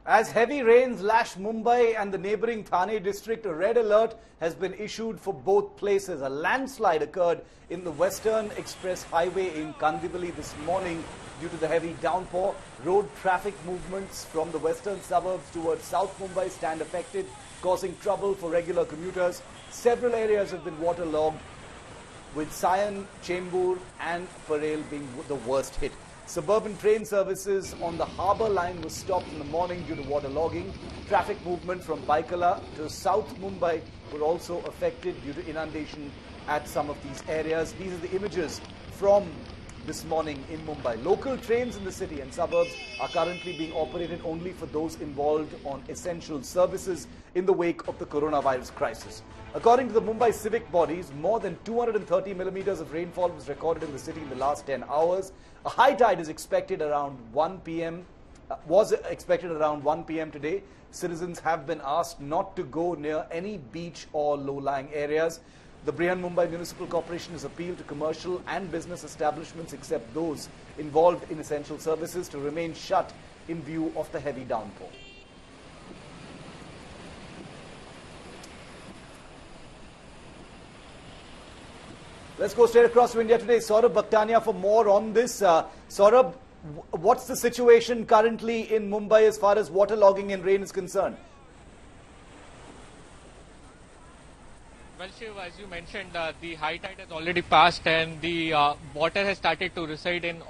As heavy rains lash Mumbai and the neighbouring Thane district, a red alert has been issued for both places. A landslide occurred in the Western Express Highway in Kandivali this morning due to the heavy downpour. Road traffic movements from the western suburbs towards South Mumbai stand affected, causing trouble for regular commuters. Several areas have been waterlogged, with Sion, Chembur and Parel being the worst hit. Suburban train services on the harbour line was stopped in the morning due to waterlogging. Traffic movement from Baikala to South Mumbai were also affected due to inundation at some of these areas. These are the images from this morning in Mumbai. Local trains in the city and suburbs are currently being operated only for those involved on essential services in the wake of the coronavirus crisis. According to the Mumbai civic bodies, more than 230 millimeters of rainfall was recorded in the city in the last 10 hours. A high tide is expected around 1 p.m. Today. Citizens have been asked not to go near any beach or low-lying areas. The Brihan Mumbai Municipal Corporation has appealed to commercial and business establishments, except those involved in essential services, to remain shut in view of the heavy downpour. Let's go straight across to India Today. Saurabh Bhaktania for more on this. Saurabh, what's the situation currently in Mumbai as far as waterlogging and rain is concerned? Well, Shiv, as you mentioned, the high tide has already passed and the water has started to reside in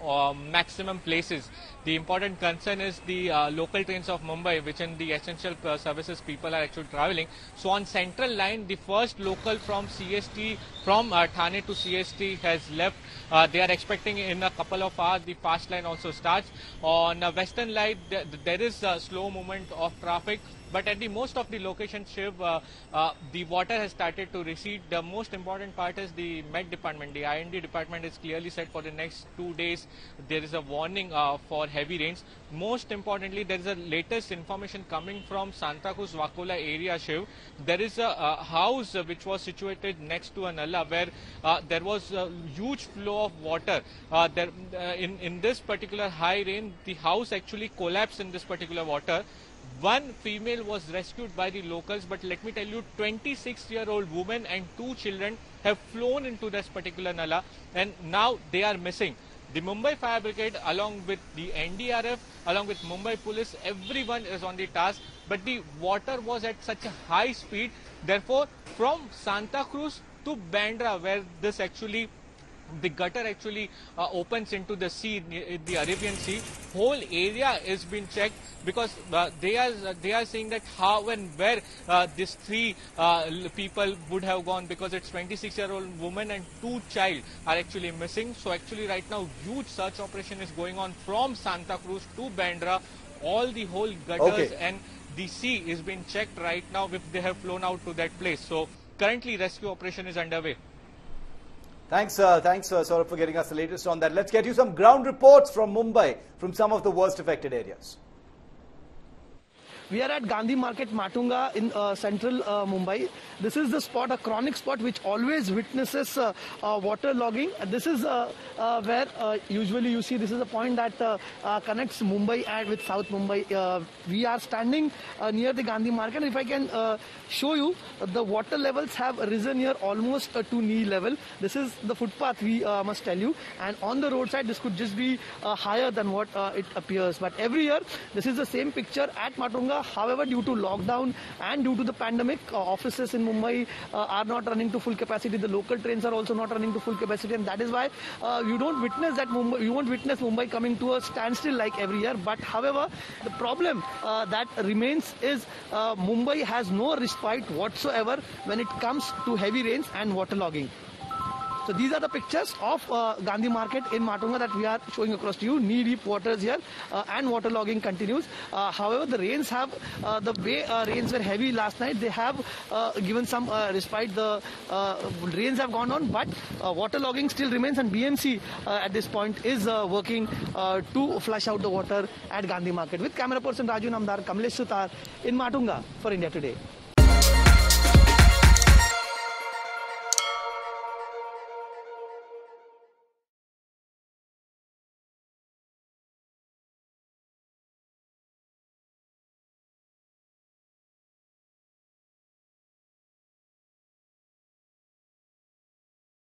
maximum places. The important concern is the local trains of Mumbai, which in the essential services people are actually traveling. So on Central Line, the first local from CST, from Thane to CST has left. They are expecting in a couple of hours the fast line also starts. On Western Line, there is a slow movement of traffic. But at the most of the locations, Shiv, the water has started to recede. The most important part is the Met department. The IND department is clearly said for the next 2 days there is a warning for heavy rains. Most importantly, there is a latest information coming from Santa Cruz Vakola area, Shiv. There is a house which was situated next to a nalla where there was a huge flow of water. In this particular high rain, the house actually collapsed in this particular water. One female was rescued by the locals, but let me tell you, 26-year-old woman and 2 children have flown into this particular nala and now they are missing. The Mumbai Fire Brigade, along with the NDRF, along with Mumbai Police, everyone is on the task, but the water was at such a high speed. Therefore, from Santa Cruz to Bandra, where the gutter actually opens into the sea, the Arabian Sea, whole area is being checked because they are saying that how and where these 3 people would have gone, because it's 26-year-old woman and 2 child are actually missing. So actually right now huge search operation is going on from Santa Cruz to Bandra. All the whole gutters and the sea is being checked right now if they have flown out to that place. So currently rescue operation is underway. Thanks, Saurabh, for getting us the latest on that. Let's get you some ground reports from Mumbai, from some of the worst affected areas. We are at Gandhi Market, Matunga in central Mumbai. This is the spot, a chronic spot which always witnesses water logging. This is where usually you see this is a point that connects Mumbai with South Mumbai. We are standing near the Gandhi Market. If I can show you, the water levels have risen here almost to knee level. This is the footpath, we must tell you. And on the roadside, this could just be higher than what it appears. But every year, this is the same picture at Matunga. However, due to lockdown and due to the pandemic, offices in Mumbai are not running to full capacity. The local trains are also not running to full capacity, and that is why you don't witness that you won't witness Mumbai coming to a standstill like every year. But however, the problem that remains is Mumbai has no respite whatsoever when it comes to heavy rains and waterlogging. So these are the pictures of Gandhi Market in Matunga that we are showing across to you. Knee-deep waters here and waterlogging continues. However, the rains have, the way rains were heavy last night, they have given some respite. The rains have gone on, but waterlogging still remains, and BMC at this point is working to flush out the water at Gandhi Market. With camera person Raju Namdar, Kamlesh Sutar in Matunga for India Today.